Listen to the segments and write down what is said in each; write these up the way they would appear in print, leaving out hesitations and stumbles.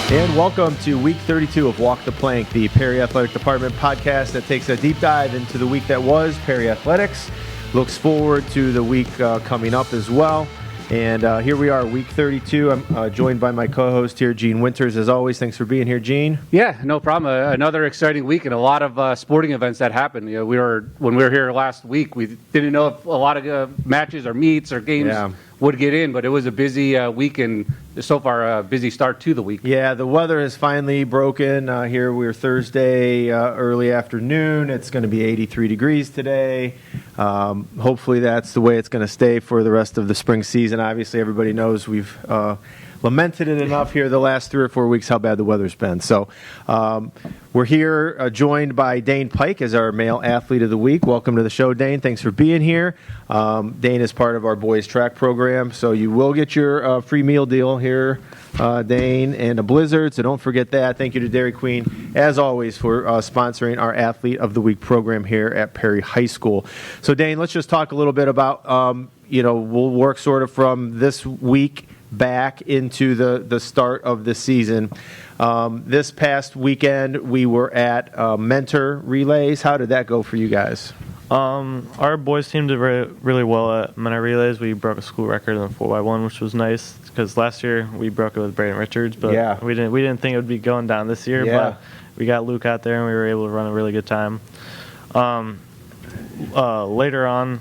And welcome to week 32 of Walk the Plank, the Perry Athletic Department podcast that takes a deep dive into the week that was Perry Athletics. Looks forward to the week coming up as well. And here we are, week 32. I'm joined by my co-host here, Gene Winters. As always, thanks for being here, Gene. Yeah, no problem. Another exciting week and a lot of sporting events that happened. You know, when we were here last week, we didn't know if a lot of matches or meets or games would get in, but it was a busy week and so far a busy start to the week. Yeah, the weather has finally broken. Here we're Thursday early afternoon. It's going to be 83 degrees today. Hopefully that's the way it's going to stay for the rest of the spring season. Obviously, everybody knows we've lamented it enough here the last 3 or 4 weeks how bad the weather's been. So we're here joined by Dane Pike as our male athlete of the week. Welcome to the show, Dane. Thanks for being here. Dane is part of our boys track program, so you will get your free meal deal here, Dane, and a Blizzard, so don't forget that. Thank you to Dairy Queen, as always, for sponsoring our Athlete of the Week program here at Perry High School. So, Dane, let's just talk a little bit about, we'll work sort of from this week back into the start of the season. This past weekend, we were at Mentor Relays. How did that go for you guys? Our boys team did really well at Mentor Relays. We broke a school record in the 4x1, which was nice because last year we broke it with Braden Richards, but we didn't think it would be going down this year. Yeah. But we got Luke out there and we were able to run a really good time. Later on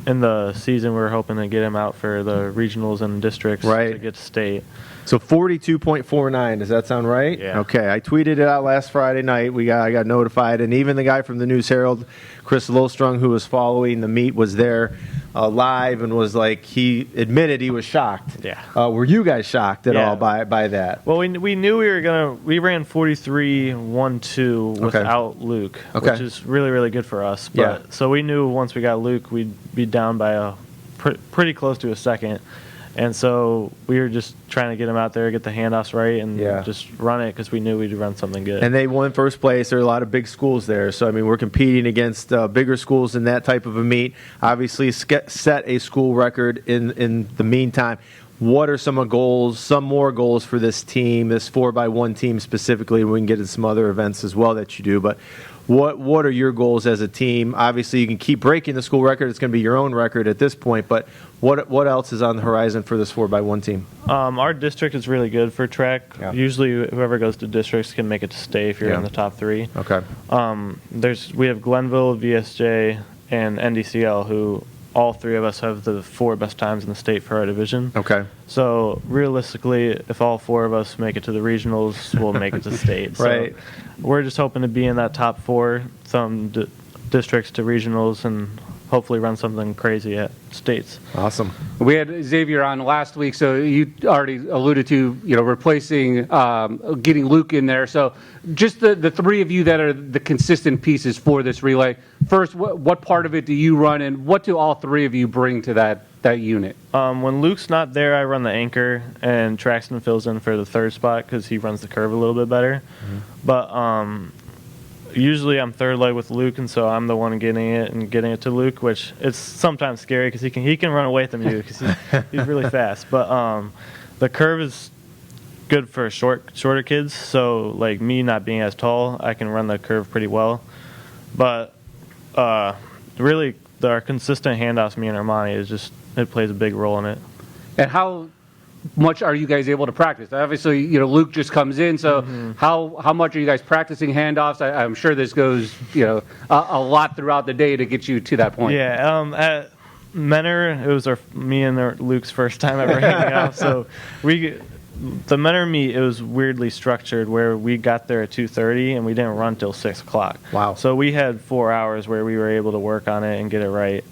in the season, we were hoping to get him out for the regionals and districts to get to state. So 42.49, does that sound right? Yeah. Okay, I tweeted it out last Friday night. I got notified, and even the guy from the News Herald, Chris Lilstrung, who was following the meet, was there live and was like, he admitted he was shocked. Yeah. Were you guys shocked at all by that? Well, we knew we ran 43.12 without Luke, which is really, really good for us. But so we knew once we got Luke, we'd be down by pretty close to a second. And so we were just trying to get him out there, get the handoffs right, and just run it because we knew we'd run something good. And they won first place. There are a lot of big schools there. So, I mean, we're competing against bigger schools in that type of a meet. Obviously, set a school record in the meantime. What are some more goals for this team, this 4x1 team specifically? We can get into some other events as well that you do. But what are your goals as a team? Obviously, you can keep breaking the school record. It's going to be your own record at this point. But what else is on the horizon for this 4x1 team? Our district is really good for track. Yeah. Usually, whoever goes to districts can make it to state if you're in the top 3. Okay. We have Glenville, VSJ, and NDCL, who all 3 of us have the 4 best times in the state for our division. Okay. So realistically, if all 4 of us make it to the regionals, we'll make it to state. Right. So we're just hoping to be in that top 4, some districts to regionals, and hopefully run something crazy at states. Awesome. We had Xavier on last week, so you already alluded to, replacing, getting Luke in there. So just the 3 of you that are the consistent pieces for this relay. First, what part of it do you run, and what do all 3 of you bring to that unit? When Luke's not there, I run the anchor, and Traxton fills in for the 3rd spot because he runs the curve a little bit better. Mm-hmm. But usually I'm 3rd leg with Luke, and so I'm the one getting it to Luke, which is sometimes scary because he can run away from you because he's really fast. But the curve is good for shorter kids, so like me not being as tall, I can run the curve pretty well. But really, our consistent handoffs, me and Armani, it plays a big role in it. And how much are you guys able to practice? Obviously, Luke just comes in, so how much are you guys practicing handoffs? I'm sure this goes, a lot throughout the day to get you to that point. Yeah, at Mentor, it was me and Luke's first time ever hanging out, so the Mentor meet, it was weirdly structured where we got there at 2:30 and we didn't run till 6 o'clock. Wow. So we had 4 hours where we were able to work on it and get it right.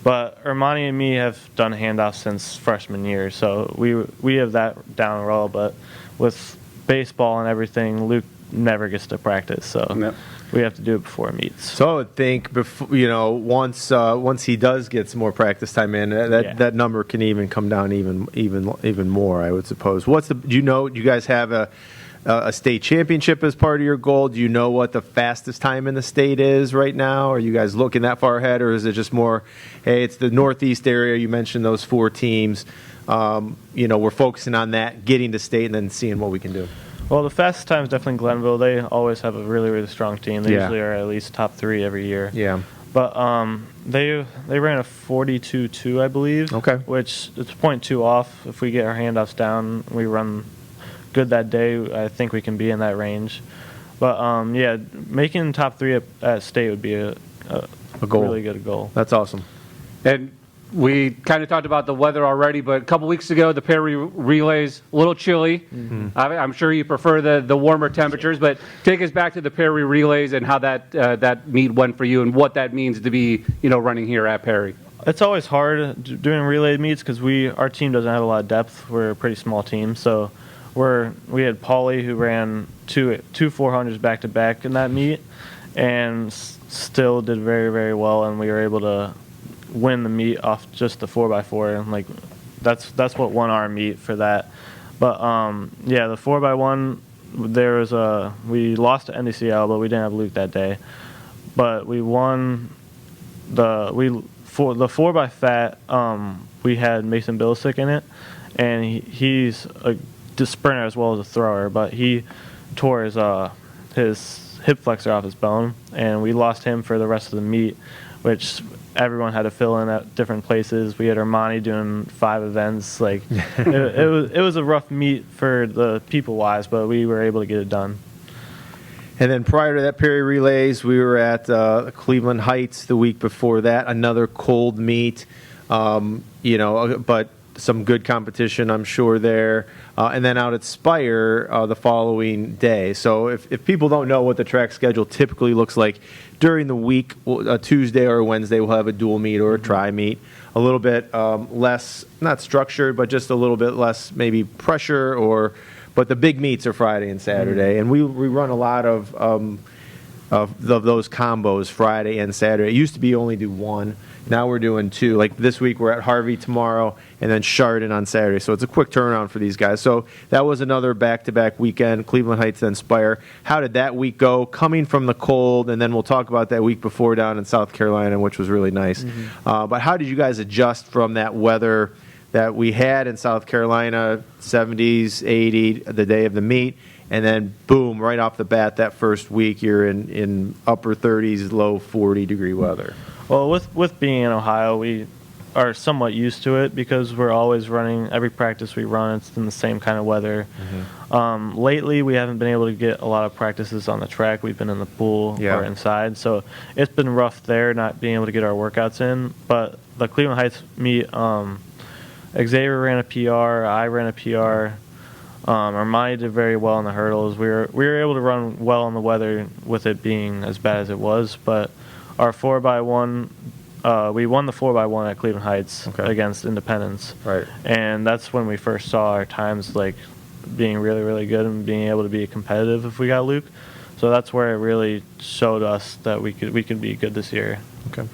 But Armani and me have done handoffs since freshman year, so we have that down well. But with baseball and everything, Luke never gets to practice, so we have to do it before meets. So I would think once he does get some more practice time in, that number can even come down even more, I would suppose. Do you guys have a state championship as part of your goal? Do you know what the fastest time in the state is right now? Are you guys looking that far ahead, or is it just more, hey, it's the Northeast area, you mentioned those 4 teams, we're focusing on that, getting to state, and then seeing what we can do? Well, the fastest time is definitely Glenville. They always have a really, really strong team. They Yeah. usually are at least top 3 every year. Yeah. But they ran a 42.2, I believe. Okay. Which it's 0.2 off. If we get our handoffs down, we run good that day. I think we can be in that range. But yeah, making top 3 at state would be a goal. really good goal. That's awesome. And we kind of talked about the weather already, but a couple weeks ago, the Perry relays, a little chilly. I'm sure you prefer the warmer temperatures, but take us back to the Perry relays and how that meet went for you and what that means to be, running here at Perry. It's always hard doing relay meets because our team doesn't have a lot of depth. We're a pretty small team, so we had Paulie who ran two 400s back to back in that meet, and still did very, very well, and we were able to win the meet off just the 4x4. Like that's what won our meet for that. But yeah, the 4x1, we lost to NDCL, but we didn't have Luke that day. But we won the 4x fat. We had Mason Bilisic in it, and he's a sprinter as well as a thrower, but he tore his hip flexor off his bone, and we lost him for the rest of the meet, which everyone had to fill in at different places. We had Armani doing 5 events. Like it was a rough meet for the people wise, but we were able to get it done. And then prior to that Perry Relays, we were at Cleveland Heights the week before that, another cold meet, but some good competition, I'm sure, there. And then out at Spire the following day. So if people don't know what the track schedule typically looks like, during the week, a Tuesday or a Wednesday, we'll have a dual meet or a tri meet. A little bit less, not structured, but just a little bit less maybe pressure, but the big meets are Friday and Saturday. And we run a lot of those combos Friday and Saturday. It used to be only do one. Now we're doing 2. Like this week, we're at Harvey tomorrow and then Chardon on Saturday. So it's a quick turnaround for these guys. So that was another back-to-back weekend, Cleveland Heights, then Spire. How did that week go? Coming from the cold, and then we'll talk about that week before down in South Carolina, which was really nice. But how did you guys adjust from that weather that we had in South Carolina, 70s, 80, the day of the meet, and then boom, right off the bat, that first week, you're in upper 30s, low 40-degree weather? Well, with being in Ohio, we are somewhat used to it because we're always running. Every practice we run, it's in the same kind of weather. Lately, we haven't been able to get a lot of practices on the track. We've been in the pool or inside, so it's been rough there, not being able to get our workouts in. But the Cleveland Heights meet, Xavier ran a PR, I ran a PR. Armani did very well in the hurdles. We were able to run well in the weather with it being as bad as it was, but our 4x1, we won the 4x1 at Cleveland Heights against Independence. Right. And that's when we first saw our times like being really, really good and being able to be competitive if we got Luke. So that's where it really showed us that we could be good this year. Okay.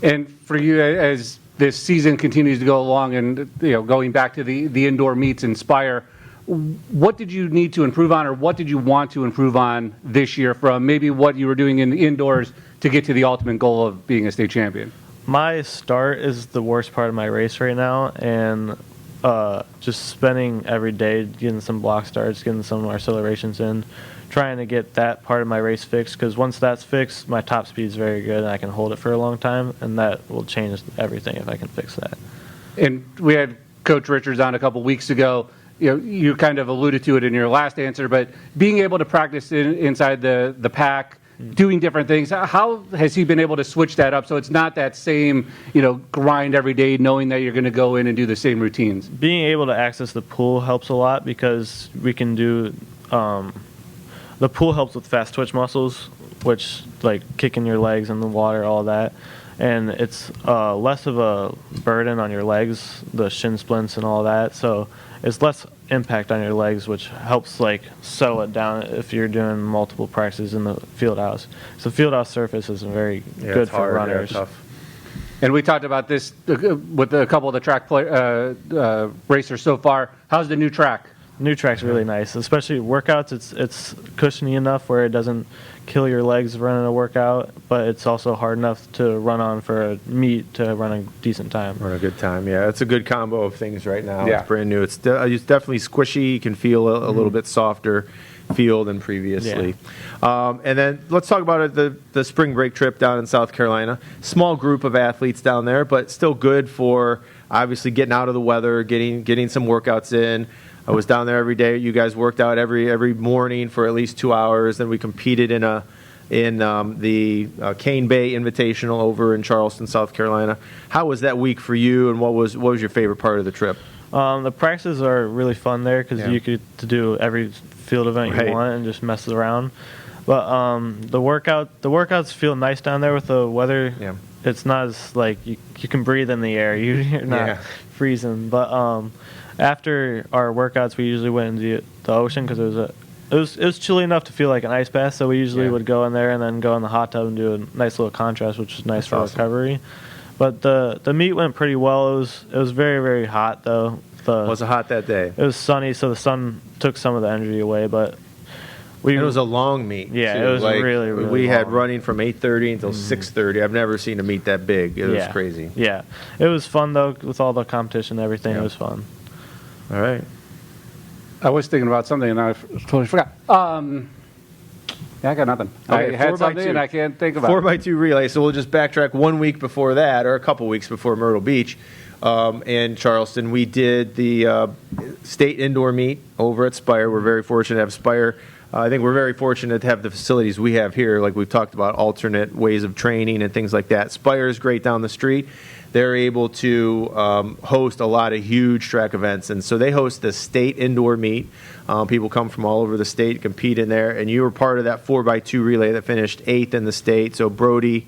And for you, as this season continues to go along and going back to the indoor meets in Spire, what did you need to improve on, or what did you want to improve on this year from maybe what you were doing in the indoors to get to the ultimate goal of being a state champion? My start is the worst part of my race right now, and just spending every day getting some block starts, getting some accelerations in, trying to get that part of my race fixed, because once that's fixed, my top speed is very good and I can hold it for a long time, and that will change everything if I can fix that. And we had Coach Richards on a couple weeks ago. You kind of alluded to it in your last answer, but being able to practice inside the pack, doing different things, how has he been able to switch that up so it's not that same, grind every day knowing that you're going to go in and do the same routines? Being able to access the pool helps a lot because we can do the pool helps with fast twitch muscles, which like kicking your legs in the water, all that. And it's less of a burden on your legs, the shin splints and all that. So it's less impact on your legs, which helps like settle it down if you're doing multiple practices in the field house. So field house surface is very good for runners. And we talked about this with a couple of the track racers so far. How's the new track? new track's really nice, especially workouts. It's cushiony enough where it doesn't kill your legs running a workout, but it's also hard enough to run on for a meet to run a decent time. Run a good time. Yeah, it's a good combo of things right now. Yeah. It's brand new. It's definitely squishy. You can feel a little bit softer feel than previously. And then let's talk about the spring break trip down in South Carolina. Small group of athletes down there, but still good for obviously getting out of the weather, getting some workouts in. I was down there every day. You guys worked out every morning for at least 2 hours. Then we competed in the Cane Bay Invitational over in Charleston, South Carolina. How was that week for you, and what was your favorite part of the trip? The practices are really fun there because you get to do every field event you want and just mess around. But the workouts feel nice down there with the weather. Yeah. It's not as like you can breathe in the air. You're not freezing. But after our workouts, we usually went into the ocean because it was chilly enough to feel like an ice bath. So we usually would go in there and then go in the hot tub and do a nice little contrast, which is nice for recovery. But the meet went pretty well. It was very, very hot though. Was it hot that day? It was sunny, so the sun took some of the energy away. But it was a long meet. Yeah, too. it was really, really we long. had running from 8:30 until 6:30. I've never seen a meet that big. It was crazy. Yeah, it was fun though with all the competition and everything. It was fun. All right. I was thinking about something and I totally forgot. I got nothing. Okay, I had something and I can't think about it. 4x2 relay. So we'll just backtrack 1 week before that, or a couple weeks before Myrtle Beach. In Charleston, we did the state indoor meet over at Spire. We're very fortunate to have Spire. I think we're very fortunate to have the facilities we have here, like we've talked about, alternate ways of training and things like that. Spire is great down the street. They're able to host a lot of huge track events, and so they host the state indoor meet. People come from all over the state, compete in there, and you were part of that 4x2 relay that finished 8th in the state. So Brody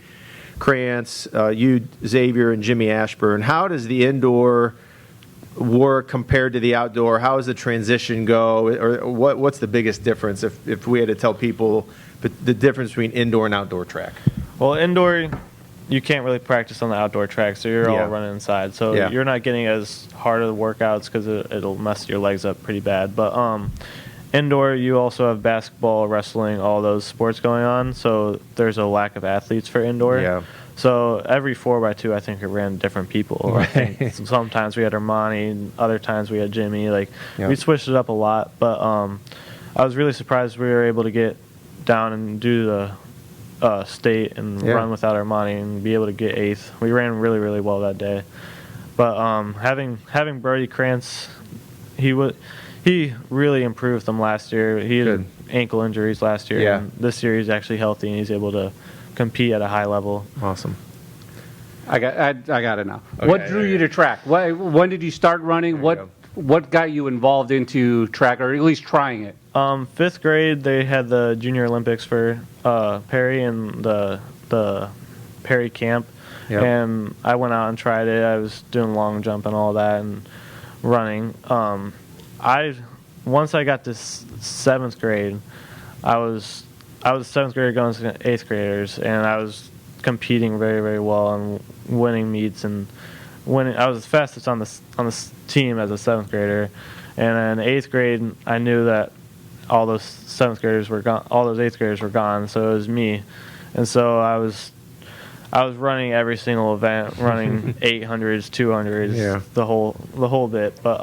Krantz, you, Xavier, and Jimmy Ashburn. How does the indoor work compared to the outdoor? How does the transition go? Or what's the biggest difference if we had to tell people the difference between indoor and outdoor track? Well, indoor, you can't really practice on the outdoor track, so you're all running inside. So you're not getting as hard of the workouts because it'll mess your legs up pretty bad. But indoor, you also have basketball, wrestling, all those sports going on. So there's a lack of athletes for indoor. Yeah. So every 4x2, I think it ran different people. I think sometimes we had Armani, other times we had Jimmy. We switched it up a lot. But I was really surprised we were able to get down and do the state and run without Armani and be able to get 8th. We ran really, really well that day. But having Brody Krantz, he really improved them last year. He had ankle injuries last year. Yeah. And this year he's actually healthy and he's able to compete at a high level. Awesome. I got it now. Okay, What drew you to track? When did you start running? What got you involved into track, or at least trying it? 5th grade, they had the Junior Olympics for Perry and the Perry camp. Yep. And I went out and tried it. I was doing long jump and all that and running. Once I got to 7th grade, I was a 7th grader going to 8th graders, and I was competing very, very well and winning meets and winning. I was the fastest on the team as a 7th grader, and in 8th grade, I knew that all those 7th graders were gone, all those 8th graders were gone, so it was me, and so I was running every single event, running 800s, 200s, the whole bit, but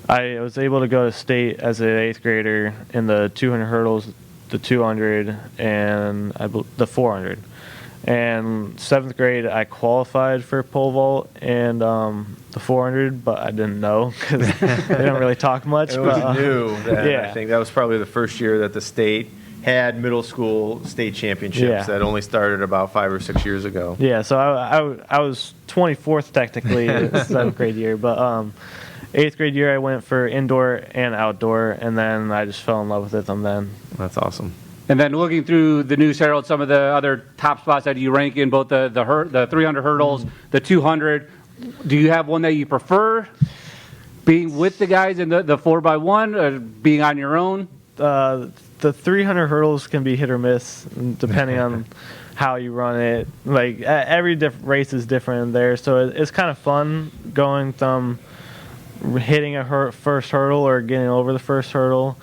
I was able to go to state as an 8th grader in the 200 hurdles, the 200, and the 400. And 7th grade, I qualified for pole vault and the 400, but I didn't know because they don't really talk much. It was new then. I think that was probably the first year that the state had middle school state championships that only started about 5 or 6 years ago. Yeah, so I was 24th technically the 7th grade year, but 8th grade year I went for indoor and outdoor, and then I just fell in love with it from then. That's awesome. And then looking through the news, Harold, some of the other top spots that you rank in, both the 300 hurdles, the 200. Do you have one that you prefer? Being with the guys in the 4x1, or being on your own? The 300 hurdles can be hit or miss depending on how you run it. Every race is different there, so it's kind of fun going from hitting a first hurdle or getting over the first hurdle.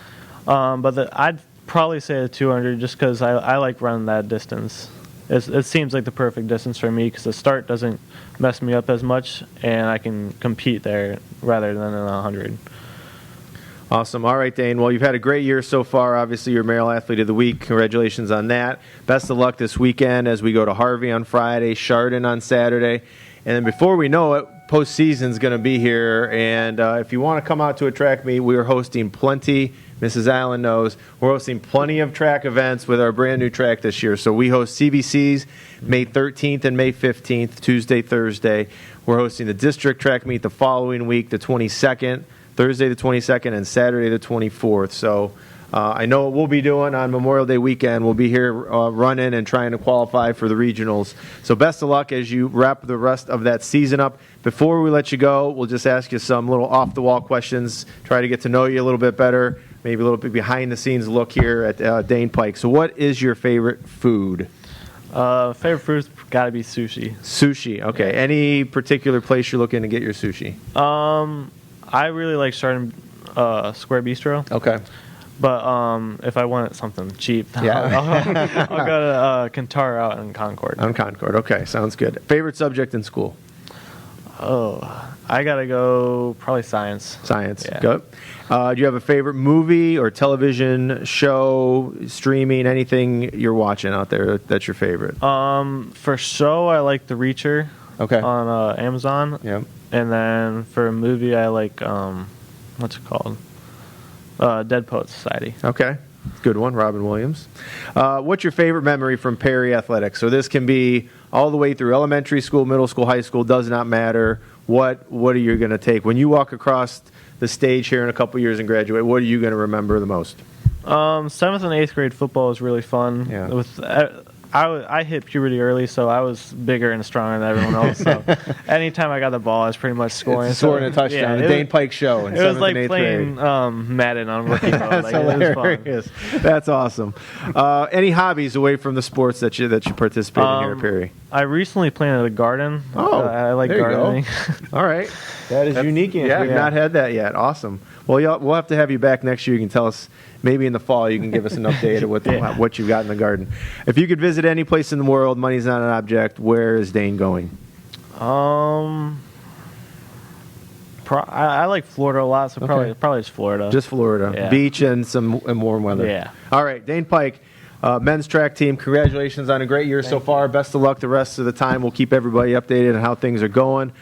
But I'd probably say the 200 just because I like running that distance. It seems like the perfect distance for me because the start doesn't mess me up as much, and I can compete there rather than in a 100. Awesome. All right, Dane. Well, you've had a great year so far. Obviously, you're Merrill Athlete of the Week. Congratulations on that. Best of luck this weekend as we go to Harvey on Friday, Chardon on Saturday. And then before we know it, postseason's going to be here. And if you want to come out to a track meet, we are hosting plenty. Mrs. Allen knows we're hosting plenty of track events with our brand new track this year. So we host CBCs May 13th and May 15th, Tuesday, Thursday. We're hosting the district track meet the following week, the 22nd, Thursday the 22nd, and Saturday the 24th. So I know what we'll be doing on Memorial Day weekend. We'll be here running and trying to qualify for the regionals. So best of luck as you wrap the rest of that season up. Before we let you go, we'll just ask you some little off-the-wall questions, try to get to know you a little bit better, maybe a little bit behind-the-scenes look here at Dane Pike. So what is your favorite food? Favorite food's got to be sushi. Sushi, okay. Yeah. Any particular place you're looking to get your sushi? I really like Chardon Square Bistro. Okay. But if I wanted something cheap, Yeah. I'll go to Kantara out in Concord. On Concord, okay. Sounds good. Favorite subject in school? Oh, I gotta go probably science. Science. Yeah. Good. Do you have a favorite movie or television show, streaming, anything you're watching out there that's your favorite? For show, I like The Reacher. Okay. On Amazon. Yep. And then for a movie, I like what's it called? Dead Poet Society. Okay. Good one, Robin Williams. What's your favorite memory from Perry Athletics? So this can be all the way through elementary school, middle school, high school, does not matter. What are you going to take? When you walk across the stage here in a couple years and graduate, what are you going to remember the most? 7th and 8th grade football was really fun. Yeah. I hit puberty early, so I was bigger and stronger than everyone else. So anytime I got the ball, I was pretty much scoring. Scoring a touchdown. Yeah, The Dane Pike Show in It was 7th like and 8th playing grade. Madden on rookie mode. That's Like, it was fun. hilarious. That's awesome. Any hobbies away from the sports that you participate in here at Perry? I recently planted a garden. Oh, I like there you go. gardening. All right. That is unique. yeah. We've not had that yet. Awesome. Well, we'll have to have you back next year. You can tell us, maybe in the fall, you can give us an update of what you've got in the garden. If you could visit any place in the world, money's not an object, where is Dane going? I like Florida a lot, so Okay. probably just Florida. Just Florida. Yeah. Beach and warm weather. Yeah. All right. Dane Pike, men's track team, congratulations on a great year so far. Best of luck the rest of the time. We'll keep everybody updated on how things are going.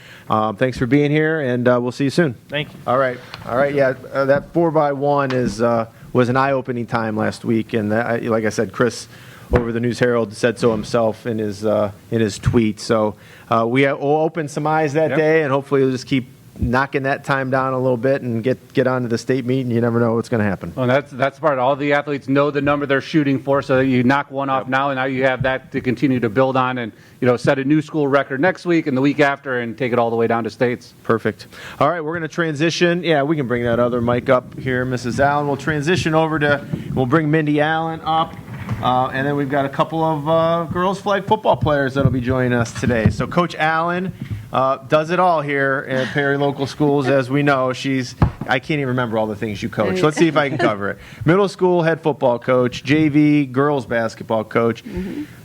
Thanks for being here, and we'll see you soon. Thank you. All right. Yeah, that 4x1 was an eye-opening time last week, and like I said, Chris over the News Herald said so himself in his tweet. So we'll open some eyes that day, and hopefully we'll just keep knocking that time down a little bit and get onto the state meet, and you never know what's going to happen. Well, that's part. All the athletes know the number they're shooting for, so that you knock one off now, and now you have that to continue to build on, and set a new school record next week and the week after, and take it all the way down to states. Perfect. All right, we're going to transition. Yeah, we can bring that other mic up here, Mrs. Allen. We'll transition we'll bring Mindy Allen up, and then we've got a couple of girls flag football players that'll be joining us today. So Coach Allen does it all here at Perry Local Schools, as we know. I can't even remember all the things you coach. Let's see if I can cover it. Middle school head football coach, JV girls basketball coach,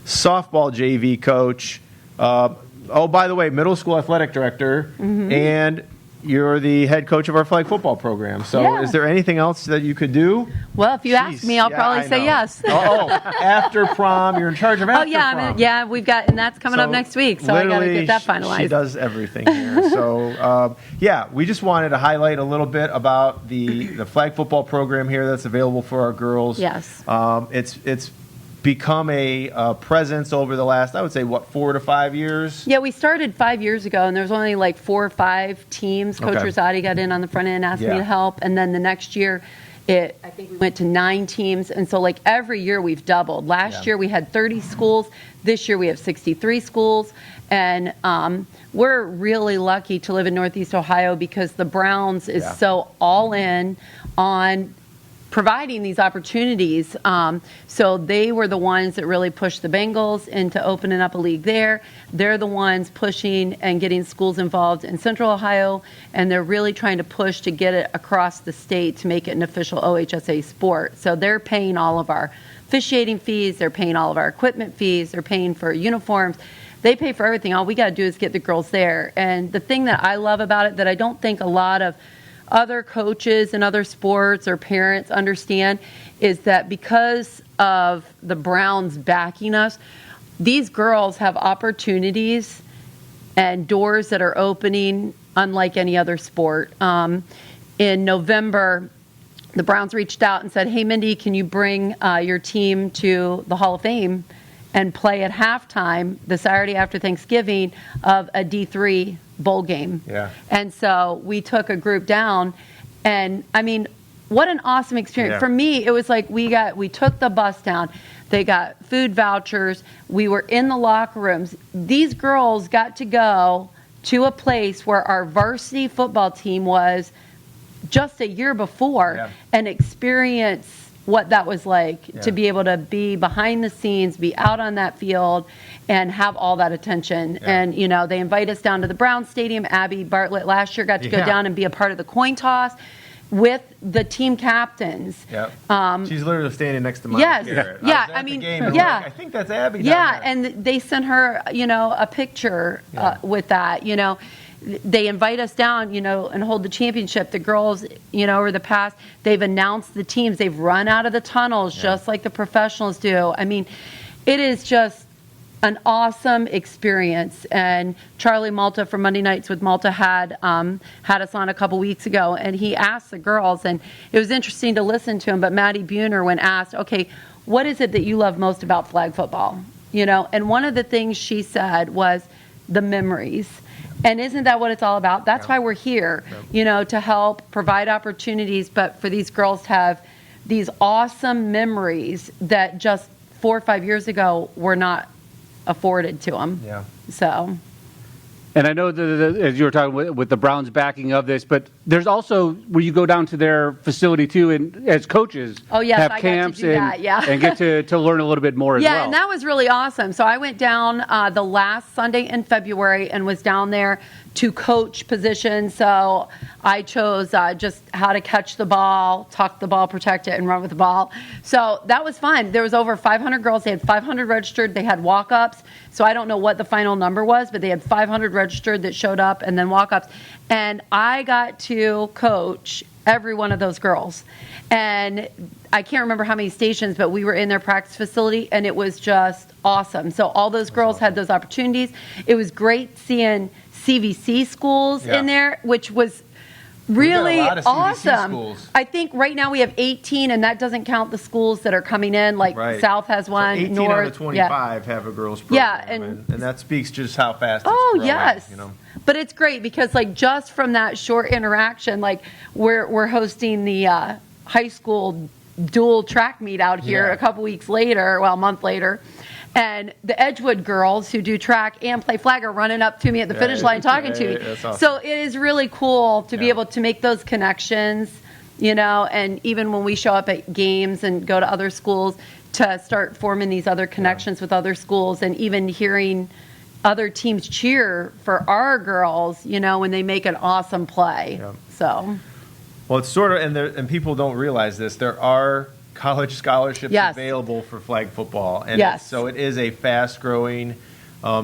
softball JV coach. By the way, middle school athletic director, and you're the head coach of our flag football program. So Yeah. is there anything else that you could do? Well, if you ask me, I'll probably say yes. After prom, you're in charge of after prom. We've got, and that's coming up next week, so I got to literally, get that She finalized. does everything here. So, we just wanted to highlight a little bit about the flag football program here that's available for our girls. Yes. It's become a presence over the last, I would say, 4 to 5 years? Yeah, we started 5 years ago, and there was only like 4 or 5 teams. Coach Okay. Rosati got in on the front end, asked me Yeah. to help, and then the next year, I think we went to 9 teams, and so like every year we've doubled. Last year we had 30 schools. This year we have 63 schools, and we're really lucky to live in Northeast Ohio because the Browns is Yeah. so all in on providing these opportunities. So they were the ones that really pushed the Bengals into opening up a league there. They're the ones pushing and getting schools involved in Central Ohio, and they're really trying to push to get it across the state to make it an official OHSA sport. So they're paying all of our officiating fees, they're paying all of our equipment fees, they're paying for uniforms. They pay for everything. All we got to do is get the girls there. And the thing that I love about it that I don't think a lot of other coaches in other sports or parents understand is that because of the Browns backing us, these girls have opportunities and doors that are opening unlike any other sport. In November, the Browns reached out and said, hey, Mindy, can you bring your team to the Hall of Fame and play at halftime the Saturday after Thanksgiving of a D3 bowl game? Yeah. And so we took a group down, and I mean, what an awesome experience. Yeah. For me, it was like we took the bus down. They got food vouchers. We were in the locker rooms. These girls got to go to a place where our varsity football team was just a year before, Yeah. and experience what that was like Yeah. to be able to be behind the scenes, be out on that field, and have all that attention. Yeah. And, you know, they invite us down to the Brown Stadium. Abby Bartlett last year got to go Yeah. down and be a part of the coin toss with the team captains. Yep. She's literally standing next to Mike yes. Garrett. Yeah, I was at I the mean, game and I'm yeah. like, I think that's Abby. down Yeah, there. and they sent her, you know, a picture Yeah. with that. You know, they invite us down, you know, and hold the championship. The girls, you know, over the past, they've announced the teams. They've run out of the tunnels just like the professionals do. I mean, it is just an awesome experience. And Charlie Malta from Monday Nights with Malta had us on a couple weeks ago, and he asked the girls, and it was interesting to listen to him. But Maddie Buhner, when asked, okay, what is it that you love most about flag football? You know, and one of the things she said was the memories. And isn't that what it's all about? That's why we're here, you know, to help provide opportunities, but for these girls to have these awesome memories that just 4 or 5 years ago were not afforded to them. Yeah. So, And I know that as you were talking with the Browns backing of this, but there's also where you go down to their facility too, and as coaches, Oh, yes, have I got to camps do and, that, yeah. and get to learn a little bit more as yeah, well. and that was really awesome. So I went down the last Sunday in February and was down there to coach positions. So I chose just how to catch the ball, tuck the ball, protect it, and run with the ball. So that was fun. There was over 500 girls. They had 500 registered. They had walk-ups. So I don't know what the final number was, but they had 500 registered that showed up, and then walk-ups. And I got to coach every one of those girls. And I can't remember how many stations, but we were in their practice facility, and it was just awesome. So all those girls had those opportunities. It was great seeing CVC schools Yeah. in there, which was really lot of CVC awesome. schools. I think right now we have 18, and that doesn't count the schools that are coming in, like Right. South has So one, 18 North. out of 25 have a girls program. Yeah, and- and that speaks just how fast it's Oh, growing, yes. you know. But it's great because, like, just from that short interaction, like, we're hosting the high school dual track meet out here Yeah. a couple weeks later, well, a month later. And the Edgewood girls who do track and play flag are running up to me at the finish line talking to me. That's awesome. So it is really cool to be Yeah. able to make those connections, you know, and even when we show up at games and go to other schools, to start forming these other connections with other schools, and even hearing other teams cheer for our girls, you know, when they make an awesome play. Yeah. So, Well, it's sort of, and people don't realize this. There are college scholarships Yes. available for flag football, and Yes. so it is a fast-growing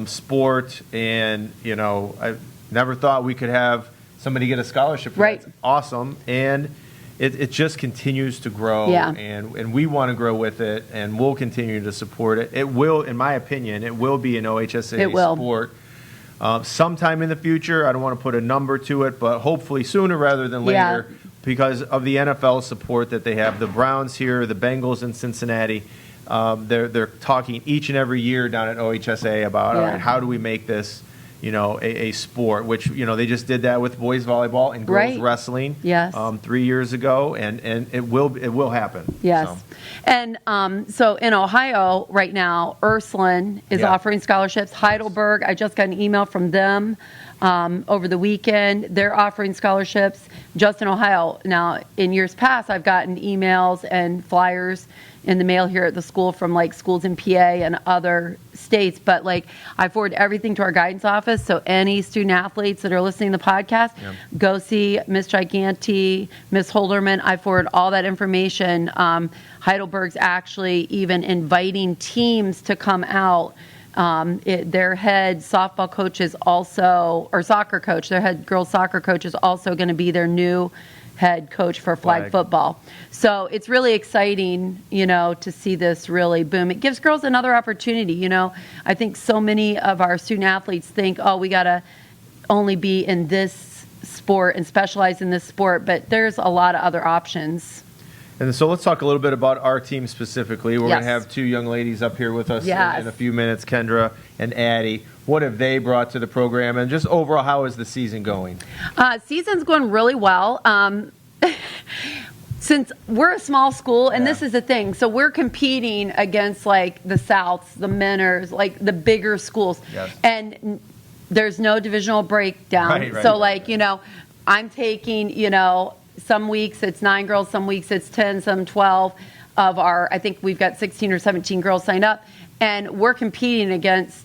sport. And you know, I never thought we could have somebody get a scholarship. Right. That's awesome, and it just continues to grow. Yeah. And we want to grow with it, and we'll continue to support it. It will, in my opinion, it will be an OHSA It will. sport. Sometime in the future, I don't want to put a number to it, but hopefully sooner rather than Yeah. later, because of the NFL support that they have. The Browns here, the Bengals in Cincinnati, they're talking each and every year down at OHSA about, all Yeah. right, how do we make this, you know, a sport? Which, you know, they just did that with boys volleyball and girls Right. wrestling, Yes. 3 years ago, and it will happen. yes. So, And so in Ohio right now, Ursuline is Yeah. offering scholarships. Heidelberg, I just got an email from them over the weekend. They're offering scholarships just in Ohio. Now, in years past, I've gotten emails and flyers in the mail here at the school from like schools in PA and other states, but like I forward everything to our guidance office. So any student athletes that are listening to the podcast, go see Miss Giganti, Miss Holderman. I forward all that information. Heidelberg's actually even inviting teams to come out. Their head softball coach is also, or soccer coach, their head girls soccer coach is also going to be their new head coach for flag football. So it's really exciting, to see this really boom. It gives girls another opportunity. I think so many of our student athletes think, oh, we got to only be in this sport and specialize in this sport, but there's a lot of other options. And so let's talk a little bit about our team specifically. We're going to Yes. have two young ladies up here with us Yes. in a few minutes, Kendra and Addie. What have they brought to the program? And just overall, how is the season going? Season's going really well. Since we're a small school, and this is the thing, so we're competing against like the Souths, the Minners, like the bigger schools. Yes. And there's no divisional breakdown. Right. So like, I'm taking, some weeks it's 9 girls, some weeks it's 10, some 12 of our, I think we've got 16 or 17 girls signed up, and we're competing against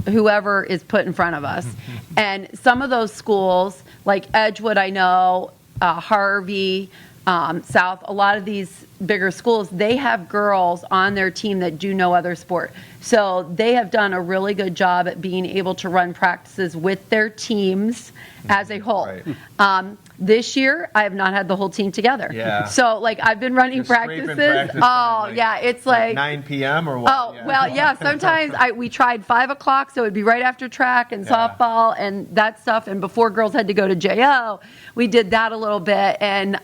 whoever is put in front of us. And some of those schools, like Edgewood, I know, Harvey, South, a lot of these bigger schools, they have girls on their team that do no other sport. So they have done a really good job at being able to run practices with their teams as a whole. Right. This year, I have not had the whole team together. Yeah. So, like, I've been running Just scraping practices. practice Oh, time, yeah, it's like 9 p.m. or what? Oh, well, yeah. Sometimes we tried 5 o'clock, so it'd be right after track and softball and that stuff. And before girls had to go to JO, we did that a little bit. And,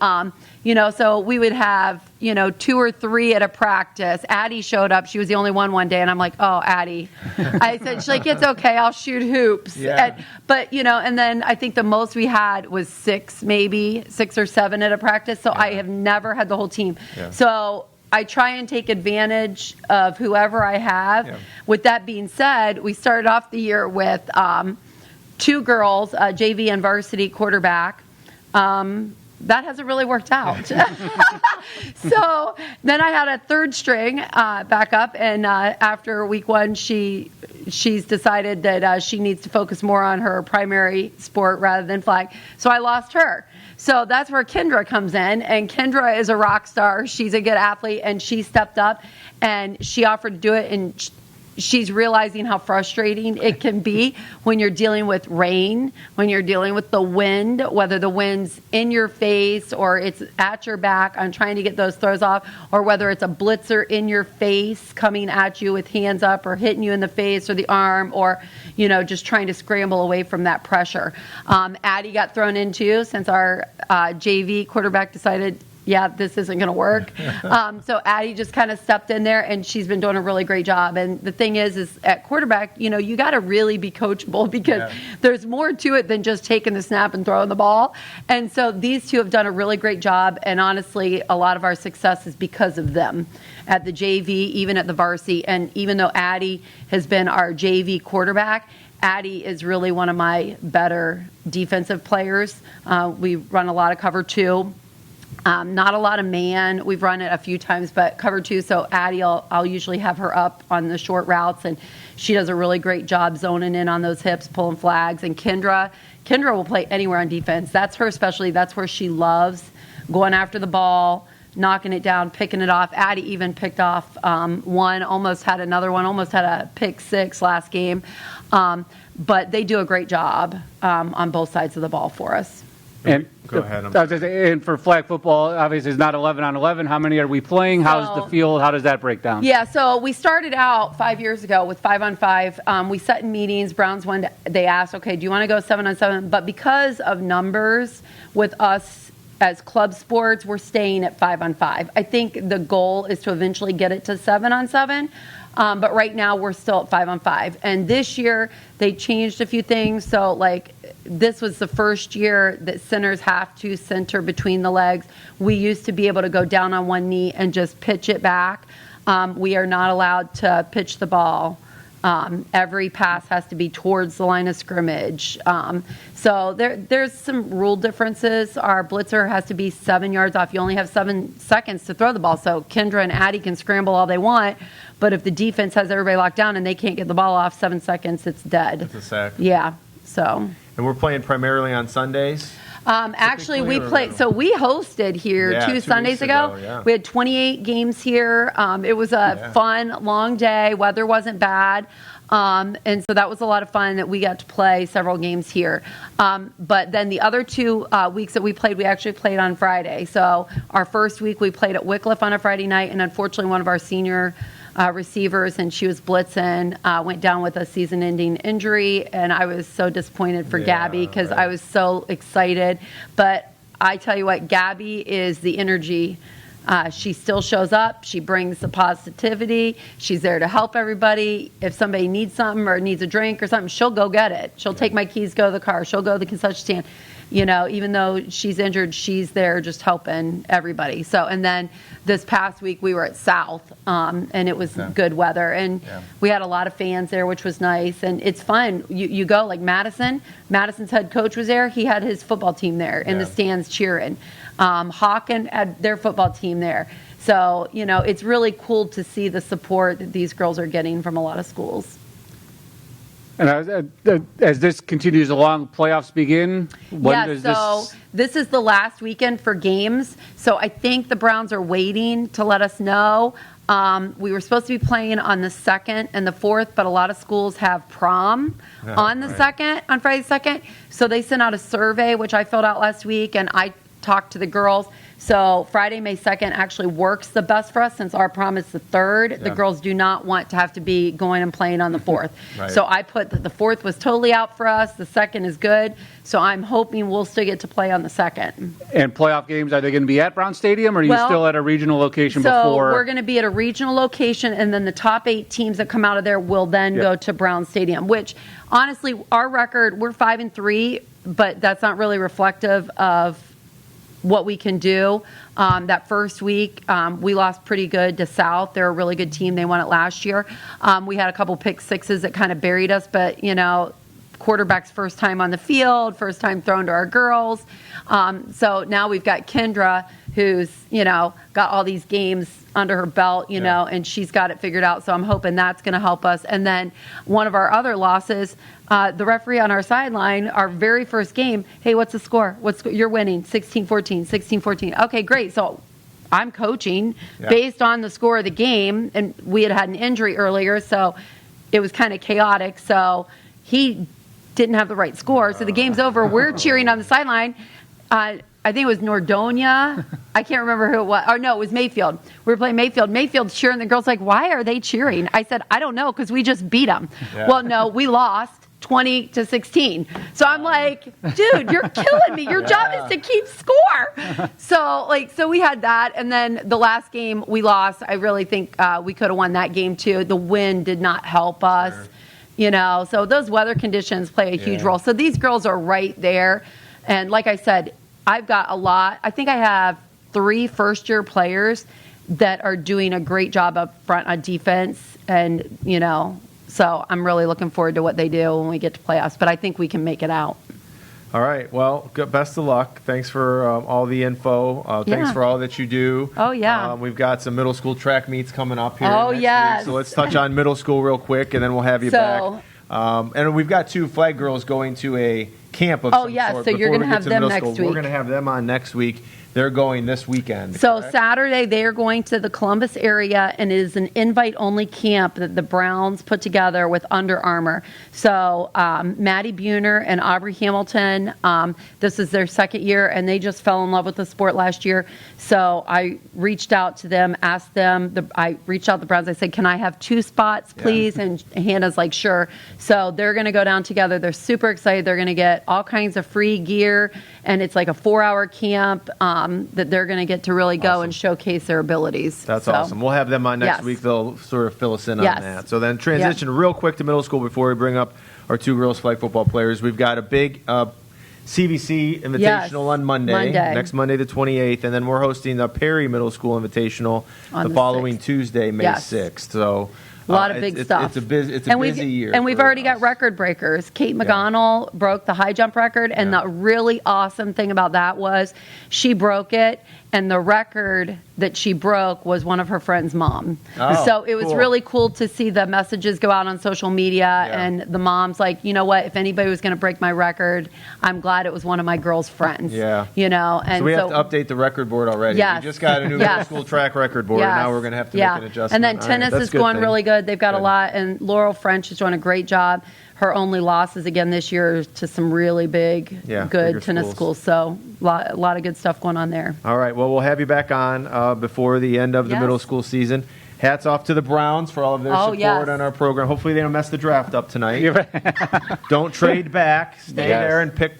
so we would have, 2 or 3 at a practice. Addie showed up. She was the only one day. And I'm like, oh, Addie. I said, she's like, it's okay. I'll shoot hoops. Yeah. But, and then I think the most we had was 6 or 7 at a practice. So I have never had the whole team. Yeah. So I try and take advantage of whoever I have. Yeah. With that being said, we started off the year with 2 girls, JV and varsity quarterback. That hasn't really worked out. So then I had a 3rd string back up, and after week 1, she's decided that she needs to focus more on her primary sport rather than flag. So I lost her. So that's where Kendra comes in, and Kendra is a rock star. She's a good athlete, and she stepped up, and she offered to do it, and she's realizing how frustrating it can be when you're dealing with rain, when you're dealing with the wind, whether the wind's in your face or it's at your back on trying to get those throws off, or whether it's a blitzer in your face coming at you with hands up or hitting you in the face or the arm, or, just trying to scramble away from that pressure. Addie got thrown into since our JV quarterback decided, this isn't going to work. So Addie just kind of stepped in there, and she's been doing a really great job. And the thing is at quarterback, you got to really be coachable, because there's more to it than just taking the snap and throwing the ball. And so these 2 have done a really great job. And honestly, a lot of our success is because of them at the JV, even at the varsity. And even though Addie has been our JV quarterback, Addie is really one of my better defensive players. We run a lot of cover 2. Not a lot of man. We've run it a few times, but cover 2. So Addie, I'll usually have her up on the short routes, and she does a really great job zoning in on those hips, pulling flags. And Kendra will play anywhere on defense. That's her specialty. That's where she loves going after the ball, knocking it down, picking it off. Addie even picked off one, almost had another one, almost had a pick 6 last game. But they do a great job on both sides of the ball for us. And Go ahead. and for flag football, obviously it's not 11 on 11. How many are we playing? How's the field? How does that break down? Yeah, so we started out 5 years ago with 5 on 5. We sat in meetings. Browns they asked, okay, do you want to go 7 on 7? But because of numbers with us as club sports, we're staying at 5 on 5. I think the goal is to eventually get it to 7 on 7. But right now we're still at 5 on 5. And this year they changed a few things. So this was the first year that centers have to center between the legs. We used to be able to go down on one knee and just pitch it back. We are not allowed to pitch the ball Every pass has to be towards the line of scrimmage. So there's some rule differences. Our blitzer has to be 7 yards off. You only have 7 seconds to throw the ball. So Kendra and Addie can scramble all they want, but if the defense has everybody locked down and they can't get the ball off 7 seconds, it's dead. It's a sack. Yeah. So. And we're playing primarily on Sundays. Actually, we Typically, or played. no? So we hosted here Yeah, 2 2 weeks Sundays ago. yeah. We had 28 games here. It was a Yeah. fun, long day. Weather wasn't bad. And so that was a lot of fun that we got to play several games here. But then the other 2 weeks that we actually played on Friday. So our first week we played at Wycliffe on a Friday night, and unfortunately one of our senior receivers, and she was blitzing, went down with a season-ending injury, and I was so disappointed for Yeah, Gabby because right. I was so excited. But I tell you what, Gabby is the energy. She still shows up. She brings the positivity. She's there to help everybody. If somebody needs something or needs a drink or something, she'll go get it. She'll take my keys, go to the car. She'll go to the concession stand. You know, even though she's injured, she's there just helping everybody. So, and then this past week we were at South, and it was good weather, and we had a lot of fans there, which was nice. And it's fun. You go like Madison's head coach was there. He had his football team there in the stands cheering. Hawken had their football team there. So, you know, it's really cool to see the support that these girls are getting from a lot of schools. And as this continues along, playoffs begin. When does this is the last weekend for games. So I think the Browns are waiting to let us know. We were supposed to be playing on the 2nd and the 4th, but a lot of schools have prom on the 2nd, on Friday the 2nd. So they sent out a survey, which I filled out last week, and I talked to the girls. So Friday, May 2nd actually works the best for us since our prom is the 3rd. The girls do not want to have to be going and playing on the 4th. Right. So I put that the 4th was totally out for us. The 2nd is good. So I'm hoping we'll still get to play on the 2nd. And playoff games, are they going to be at Brown Stadium, or are you still at a regional location So before? we're going to be at a regional location, and then the top 8 teams that come out of there will then go to Brown Stadium, which honestly, our record, we're 5-3, but that's not really reflective of what we can do. That first week, we lost pretty good to South. They're a really good team. They won it last year. We had a couple pick sixes that kind of buried us, but, you know, quarterback's first time on the field, first time thrown to our girls. So now we've got Kendra, who's, you know, got all these games under her belt, you know, and she's got it figured out. So I'm hoping that's going to help us. And then one of our other losses, the referee on our sideline, our very first game, hey, what's the score? You're winning 16-14, 16-14. Okay, great. So I'm coaching based on the score of the game, and we had an injury earlier, so it was kind of chaotic. So he didn't have the right score. So the game's over. We're cheering on the sideline. I think it was Nordonia. I can't remember who it was. Or no, it was Mayfield. We were playing Mayfield. Mayfield's cheering. The girl's like, why are they cheering? I said, I don't know, because we just beat them. Yeah. Well, no, we lost 20-16. So I'm like, dude, you're killing me. Your job is to keep score. So we had that. And then the last game we lost, I really think we could have won that game too. The wind did not help us. Sure. You know, so those weather conditions play a huge role. So these girls are right there. And like I said, I've got a lot. I think I have 3 first-year players that are doing a great job up front on defense. And, you know, so I'm really looking forward to what they do when we get to playoffs. But I think we can make it out. All right. Well, best of luck. Thanks for all the info. Thanks for all that you do. Oh, yeah. We've got some middle school track meets coming up here. Oh, next yes. week. So let's touch on middle school real quick, and then we'll have you back. And we've got 2 flag girls going to a camp of some yes. sort. So you're Before going to we get have them middle next school, week. We're going to have them on next week. They're going this weekend. So correct? Saturday, they are going to the Columbus area, and it is an invite-only camp that the Browns put together with Under Armour. So Maddie Buhner and Aubrey Hamilton, this is their 2nd year, and they just fell in love with the sport last year. So I reached out to them, asked them, I reached out to the Browns. I said, can I have 2 spots, please? Yeah. And Hannah's like, sure. So they're going to go down together. They're super excited. They're going to get all kinds of free gear, and it's like a 4-hour camp that they're going to get to really go and showcase their abilities. That's awesome. We'll have them on next week. They'll sort of fill us in on that. So then transition real quick to middle school before we bring up our 2 girls flag football players. We've got a big CVC Invitational on Monday, next Monday the 28th, and then we're hosting the Perry Middle School Invitational the following 6th. Tuesday, May 6th. So A lot of big stuff. It's a busy year. And we've for already got us. record breakers. Kate McGonnell broke the high jump record, and Yeah. the really awesome thing about that was she broke it, and the record that she broke was one of her friend's mom. Oh, So it was cool. really cool to see the messages go out on social media, Yeah. and the mom's like, you know what? If anybody was going to break my record, I'm glad it was one of my girls' friends. Yeah. You know, and So we have to update the record board already. Yes. We just got a new Yes. middle school track record board, and now we're going to have to make an adjustment. And then All right, tennis that's is a good going thing. really good. They've got a Good. lot, and Laurel French is doing a great job. Her only losses again this year to some really big, Yeah, good bigger tennis schools. schools. So a lot of good stuff going on there. All right. Well, we'll have you back on before the end of the Yes. middle school season. Hats off to the Browns for all of their Oh, support yes. on our program. Hopefully, they don't mess the draft up tonight. Don't trade back. Stay Yes. there and pick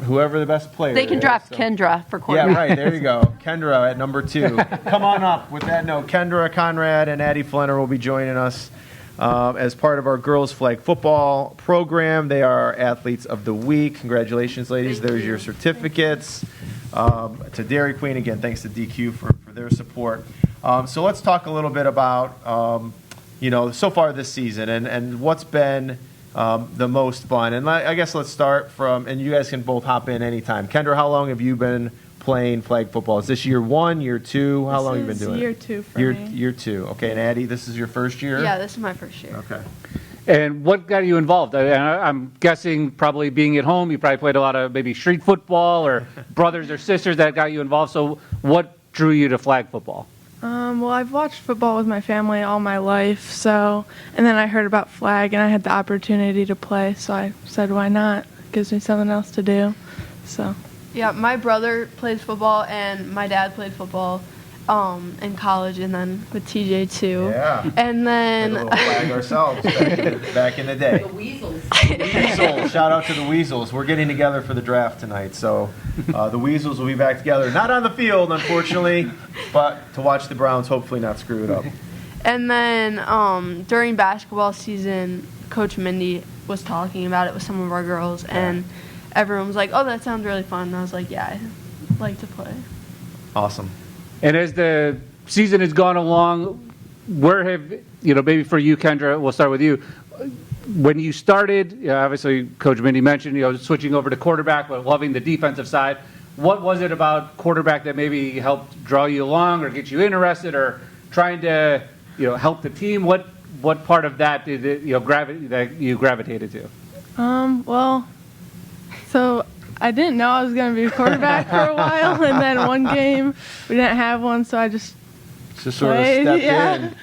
whoever the best player They can is. draft So- Kendra for Yeah, quarterback. right. There you go. Kendra at number 2. Come on up with that note. Kendra Conrad and Addie Flenner will be joining us as part of our girls flag football program. They are athletes of the week. Congratulations, ladies. There's your certificates. To Dairy Queen, again, thanks to DQ for their support. So let's talk a little bit about, so far this season and what's been the most fun. And I guess let's start from, and you guys can both hop in anytime. Kendra, how long have you been playing flag football? Is this year 1, year 2? How long have you been doing Year it? 2 for Year, me. year 2. Okay, and Addie, this is your first year? Yeah, this is my first year. Okay. And what got you involved? I'm guessing probably being at home, you probably played a lot of maybe street football or brothers or sisters that got you involved. So what drew you to flag football? Well, I've watched football with my family all my life, and then I heard about flag and I had the opportunity to play, so I said, why not? Gives me something else to do. So. Yeah, my brother plays football and my dad played football in college and then with TJ too. Yeah. And Had a then little flag ourselves back in the day. Weasels. Weasels. Shout out to the Weasels. We're getting together for the draft tonight, so the Weasels will be back together. Not on the field, unfortunately, but to watch the Browns hopefully not screw it up. and then during basketball season, Coach Mindy was talking about it with some of our girls and everyone was like, "Oh, that sounds really fun." And I was like, "Yeah, I'd like to play." Awesome. And as the season has gone along, where have, maybe for you, Kendra, we'll start with you. When you started, obviously, Coach Mindy mentioned, switching over to quarterback, but loving the defensive side. What was it about quarterback that maybe helped draw you along or get you interested or trying to, help the team? What part of that did it, that you gravitated to? Well, so I didn't know I was going to be a quarterback for a while, and then one game we didn't have one, so I just Just sort of Played, stepped yeah. in.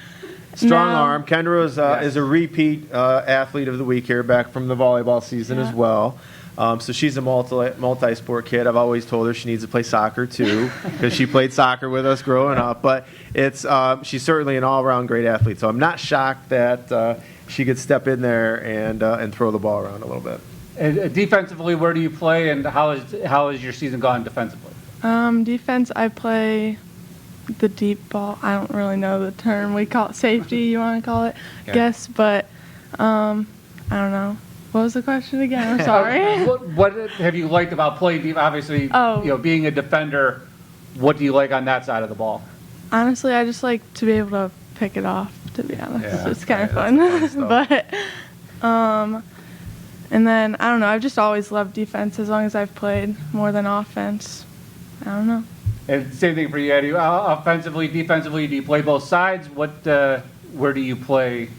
Strong No. arm. Kendra is a repeat athlete of the week here, back from the volleyball season as well. So she's a multi-sport kid. I've always told her she needs to play soccer too, because she played soccer with us growing up. But she's certainly an all-around great athlete. So I'm not shocked that she could step in there and throw the ball around a little bit. And defensively, where do you play, and how has your season gone defensively? defense, I play the deep ball. I don't really know the term. We call it safety, you want to call it, Yeah. guess. But I don't know. What was the question again? I'm sorry. What have you liked about playing deep? Obviously, being a defender, what do you like on that side of the ball? Honestly, I just like to be able to pick it off, to be honest. Yeah, It's kind of right, fun. that's fun stuff. But, and then, I don't know, I've just always loved defense as long as I've played more than offense. I don't know. And same thing for you, Eddie. Offensively, defensively, do you play both sides? Where do you play when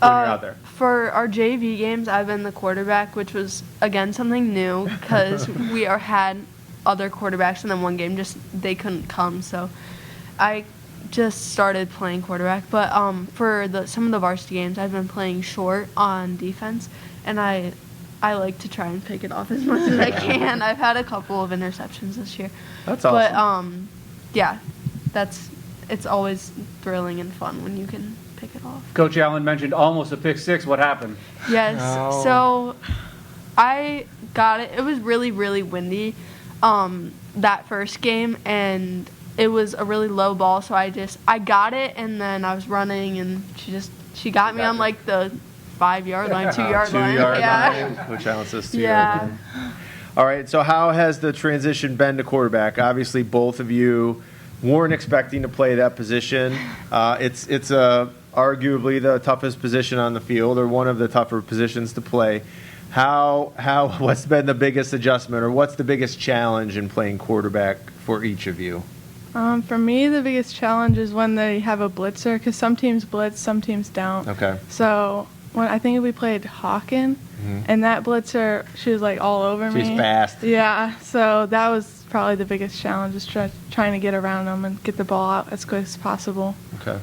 you're out there? For our JV games, I've been the quarterback, which was, again, something new because had other quarterbacks, and then one game they couldn't come. So I just started playing quarterback. But for some of the varsity games, I've been playing short on defense, and I like to try and pick it off as much as I can. I've had a couple of interceptions this year. That's awesome. But, it's always thrilling and fun when you can pick it off. Coach Allen mentioned almost a pick six. What happened? Yes. Oh. So I got it. It was really, really windy that first game, and it was a really low ball. So I got it, and then I was running, and she got me on like the 5-yard line, 2-yard line. 2-yard Yeah. line. Coach Allen says 2 Yeah. yard line. All right. So how has the transition been to quarterback? Obviously, both of you weren't expecting to play that position. It's a arguably the toughest position on the field, or one of the tougher positions to play. What's been the biggest adjustment, or what's the biggest challenge in playing quarterback for each of you? For me, the biggest challenge is when they have a blitzer, because some teams blitz, some teams don't. Okay. So when I think we played Hawken, and that blitzer, she was like all over me. She's fast. Yeah, so that was probably the biggest challenge, is trying to get around them and get the ball out as quick as possible. Okay.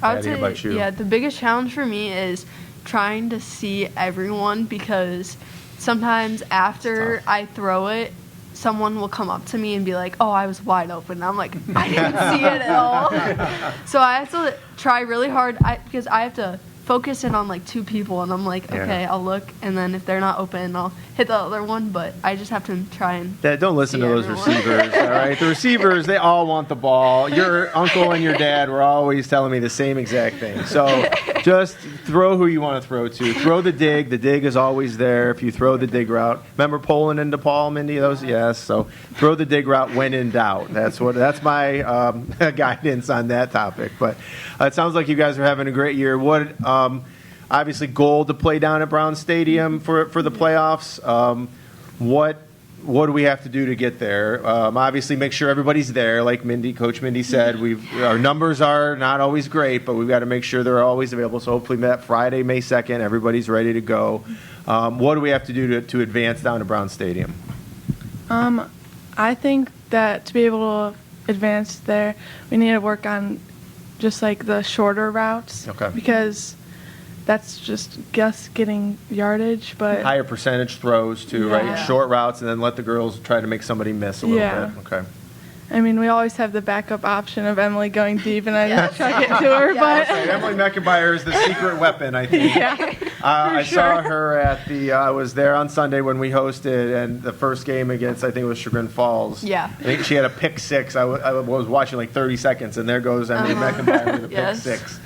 I would Patty, say, how about you? yeah, the biggest challenge for me is trying to see everyone, because sometimes after I throw it, someone will come up to me and be like, "Oh, I was wide open." And I'm like, I didn't see it at all. So I have to try really hard because I have to focus in on like two people, and I'm like, Yeah. okay, I'll look, and then if they're not open, I'll hit the other one. But I just have to try and Don't listen to see those everyone. receivers, all right? The receivers, they all want the ball. Your uncle and your dad were always telling me the same exact thing. So just throw who you want to throw to. Throw the dig. The dig is always there if you throw the dig route. Remember Poland and DePaul, Mindy? Those, yes. So throw the dig route when in doubt. That's my guidance on that topic. But it sounds like you guys are having a great year. Obviously, goal to play down at Brown Stadium for the playoffs. What do we have to do to get there? Obviously, make sure everybody's there. Like Coach Mindy said, our numbers are not always great, but we've got to make sure they're always available. So hopefully that Friday, May 2nd, everybody's ready to go. What do we have to do to advance down to Brown Stadium? I think that to be able to advance there, we need to work on just like the shorter routes. Okay. Because that's just getting yardage, but Higher percentage throws too, right? Yeah. Short routes, and then let the girls try to make somebody miss a little Yeah. bit. Okay. I mean, we always have the backup option of Emily going deep, and I just try to get to her, but Emily Meckenbauer is the secret weapon, I think. yeah. I saw her at I was there on Sunday when we hosted, and the first game against, I think it was Chagrin Falls. Yeah. I think she had a pick six. I was watching like 30 seconds, and there goes Emily Meckenbauer with a pick Yes. six.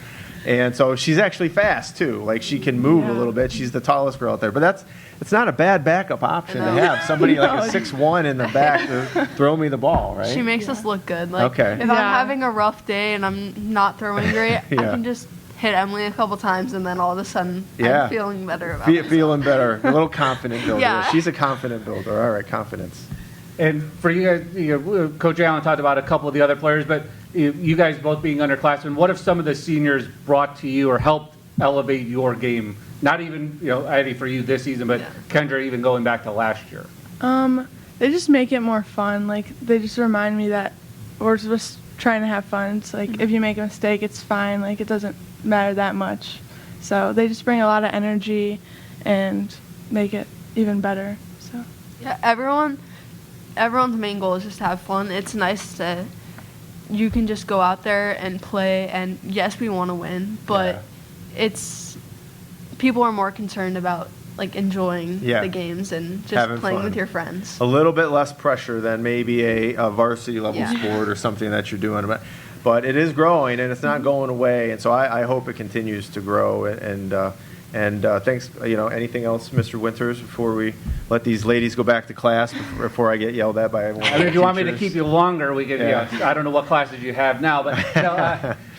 And so she's actually fast, too. Like, she can move a little bit. She's the tallest girl out there. But it's not a bad backup option to have. Somebody like a 6'1" in the back to throw me the ball, right? she makes us look good. Like Okay. if I'm Yeah. having a rough day and I'm not throwing great, Yeah. I can just hit Emily a couple times, and then all of a sudden Yeah. I'm feeling better about it. Feeling better. A little confident builder. Yeah. She's a confident builder. All right, confidence. And for you guys, Coach Allen talked about a couple of the other players, but you guys both being underclassmen, what if some of the seniors brought to you or helped elevate your game? Not even, Eddie, for you this season, but Kendra, even going back to last year. They just make it more fun. Like, they just remind me that we're just trying to have fun. It's like, if you make a mistake, it's fine. Like, it doesn't matter that much. So they just bring a lot of energy and make it even better. So Yeah, everyone's main goal is just to have fun. It's nice to you can just go out there and play, and yes, we want to win, but it's people are more concerned about like enjoying the games and just Having playing fun. with your friends. A little bit less pressure than maybe a varsity level Yeah. sport or something that you're doing. But it is growing, and it's not going away. And so I hope it continues to grow. And thanks. Anything else, Mr. Winters, before we let these ladies go back to class before I get yelled at by everyone? I mean, if you want me to keep you longer, we could. Yeah. I don't know what classes you have now, but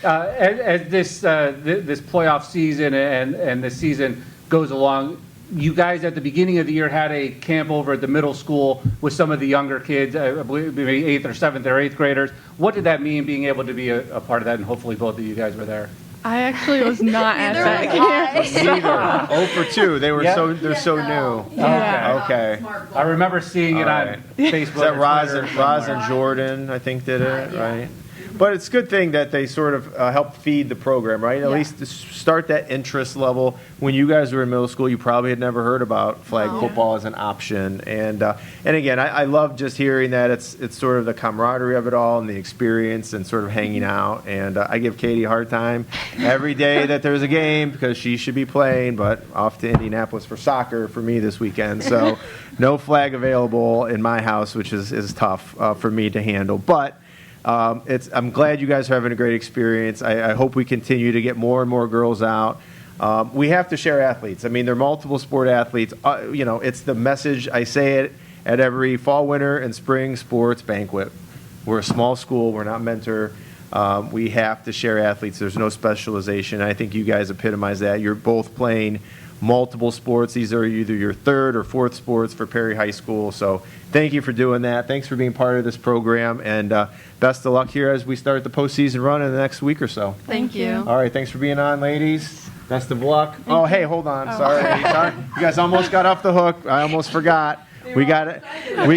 as this playoff season and the season goes along, you guys at the beginning of the year had a camp over at the middle school with some of the younger kids, I believe maybe 8th or 7th or 8th graders. What did that mean, being able to be a part of that? And hopefully both of you guys were there. I actually was not at Neither that was camp. I. Neither. 0 for 2. They were Yeah. they're so new. Yeah. Okay. I remember seeing it All on right. Facebook. Is that or Roz Twitter or and, Roz somewhere. and Jordan, I think, did it, right? But it's a good thing that they sort of help feed the program, right? At least to start that interest level. When you guys were in middle school, you probably had never heard about flag football as an option. And again, I love just hearing that it's sort of the camaraderie of it all and the experience and sort of hanging out. And I give Katie a hard time every day that there's a game because she should be playing, but off to Indianapolis for soccer for me this weekend. So no flag available in my house, which is tough for me to handle. But I'm glad you guys are having a great experience. I hope we continue to get more and more girls out. We have to share athletes. I mean, they're multiple sport athletes. It's the message. I say it at every fall, winter, and spring sports banquet. We're a small school. We're not Mentor. We have to share athletes. There's no specialization. I think you guys epitomize that. You're both playing multiple sports. These are either your third or fourth sports for Perry High School. So thank you for doing that. Thanks for being part of this program, and best of luck here as we start the postseason run in the next week or so. Thank you. All right, thanks for being on, ladies. Best of luck. Oh, hey, hold on. Sorry. You guys almost got off the hook. I almost forgot. We got to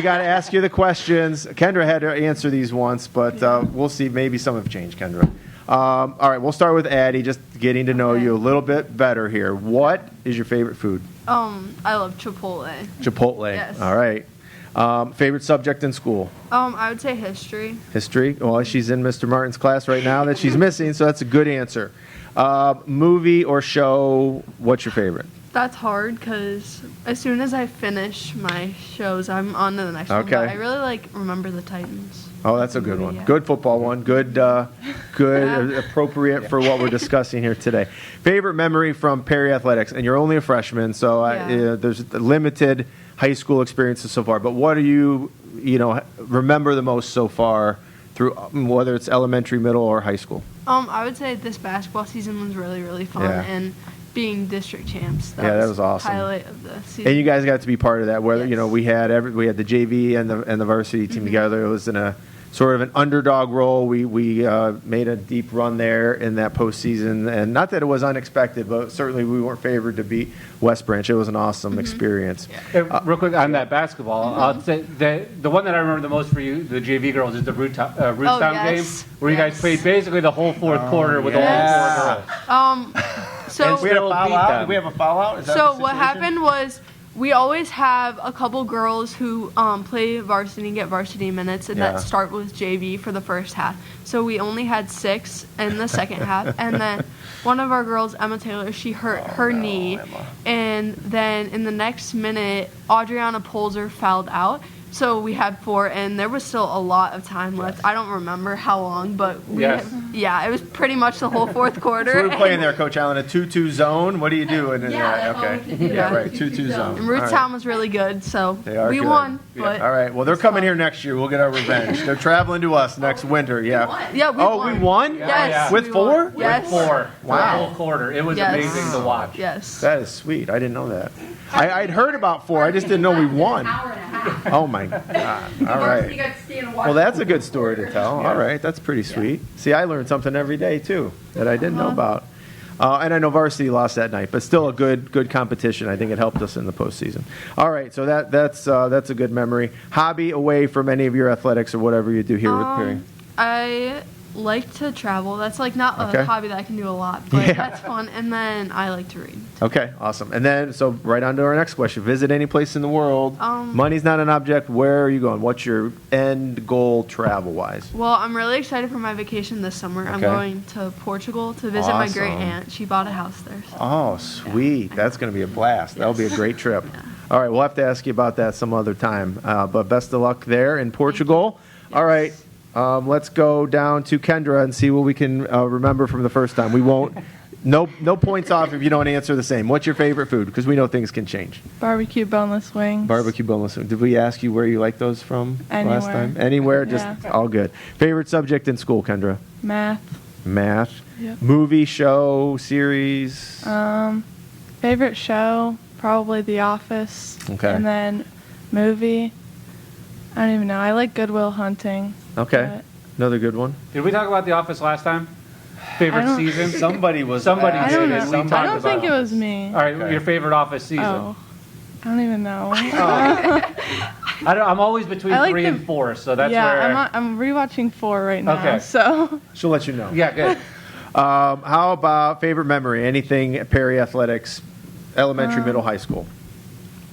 ask you the questions. Kendra had to answer these once, but we'll see. Maybe some have changed, Kendra. All right, we'll start with Addie, just getting to know you a little bit better here. What is your favorite food? I love Chipotle. Chipotle. Yes. All right. Favorite subject in school? I would say history. History. Well, she's in Mr. Martin's class right now that she's missing, so that's a good answer. Movie or show, what's your favorite? That's hard because as soon as I finish my shows, I'm on to the next one. Okay. But I really like Remember the Titans. Oh, that's a good one. Yeah. Good football one. Good, appropriate for what we're discussing here today. Favorite memory from Perry Athletics, and you're only a freshman, so Yeah. there's limited high school experiences so far. But what do you remember the most so far through whether it's elementary, middle, or high school? I would say this basketball season was really, really fun, Yeah. and being district champs. That was awesome. Highlight of the season. And you guys got to be part of that. Whether Yes. we had the JV and the varsity team together. It was in a sort of an underdog role. We made a deep run there in that postseason, and not that it was unexpected, but certainly we weren't favored to beat West Branch. It was an awesome experience. Real quick on that basketball, I'll say the one that I remember the most for you, the JV girls, is the Rootstown yes. game, where you guys played basically the whole fourth quarter with all Yes. four girls. So We had a Still foul beat out. them. Did we have a foul out? Is that So the what situation? happened was we always have a couple girls who play varsity and get varsity minutes, and Yeah. that start with JV for the first half. So we only had 6 in the second half, and then one of our girls, Emma Taylor, she hurt her knee, Emma. and then in the next minute, Adriana Polzer fouled out. So we had 4, and there was still a lot of time left. I don't remember how long, but Yes. it was pretty much the whole fourth quarter. So we were playing there, Coach Allen, a 2-2 zone. What do you do in Yeah, that? that's all Okay. we could do. Yeah, right. 2-2 zone. And All right. Rootstown was really good, so They are we good. won. But All right. Well, they're coming here next year. We'll get our revenge. They're traveling to us next winter. Yeah. Yeah, we Oh, won. we won? Yes. With we 4? won. Yes. With 4. Wow. The whole quarter. It was Yes. amazing to watch. Yes. That is sweet. I didn't know that. I'd heard about 4. I just didn't know we won. Hour and a half. Oh my God. All Varsity right. got to stay and watch Well, that's a the good story to tell. All right. That's pretty sweet. See, I learned something every day too that I didn't know about. And I know varsity lost that night, but still a good competition. I think it helped us in the postseason. All right, so that's a good memory. Hobby away from any of your athletics or whatever you do here with Perry. I like to travel. That's like not a Okay. hobby that I can do a lot, but Yeah. that's fun. And then I like to read. Okay, awesome. And then, so right on to our next question. Visit any place in the world. Um, Money's not an object. Where are you going? What's your end goal travel-wise? Well, I'm really excited for my vacation this summer. I'm Okay. going to Portugal to visit my great Awesome. aunt. She bought a house there. So. Oh, sweet. That's going to be a blast. That'll be a great trip. All right, we'll have to ask you about that some other time. But best of luck there in Portugal. All right, let's go down to Kendra and see what we can remember from the first time. We won't. No points off if you don't answer the same. What's your favorite food? Because we know things can change. Barbecue boneless wings. Barbecue boneless. Did we ask you where you like those from last Anywhere. time? Anywhere, just Yeah. all good. Favorite subject in school, Kendra? Math. Math. Yep. Movie, show, series. Favorite show, probably The Office. Okay. And then movie, I don't even know. I like Good Will Hunting. Okay, but another good one. Did we talk about The Office last time? I Favorite don't- season? Somebody was. Somebody I did don't it. know. We I talked don't about think it it. was me. All right, Okay. your favorite Office season? Oh, I don't even know. I'm always between I like 3 the- and 4, so that's yeah, where. I'm rewatching 4 right now. Okay. So She'll let you know. Yeah, good. How about favorite memory? Anything at Perry Athletics, elementary, middle, high school?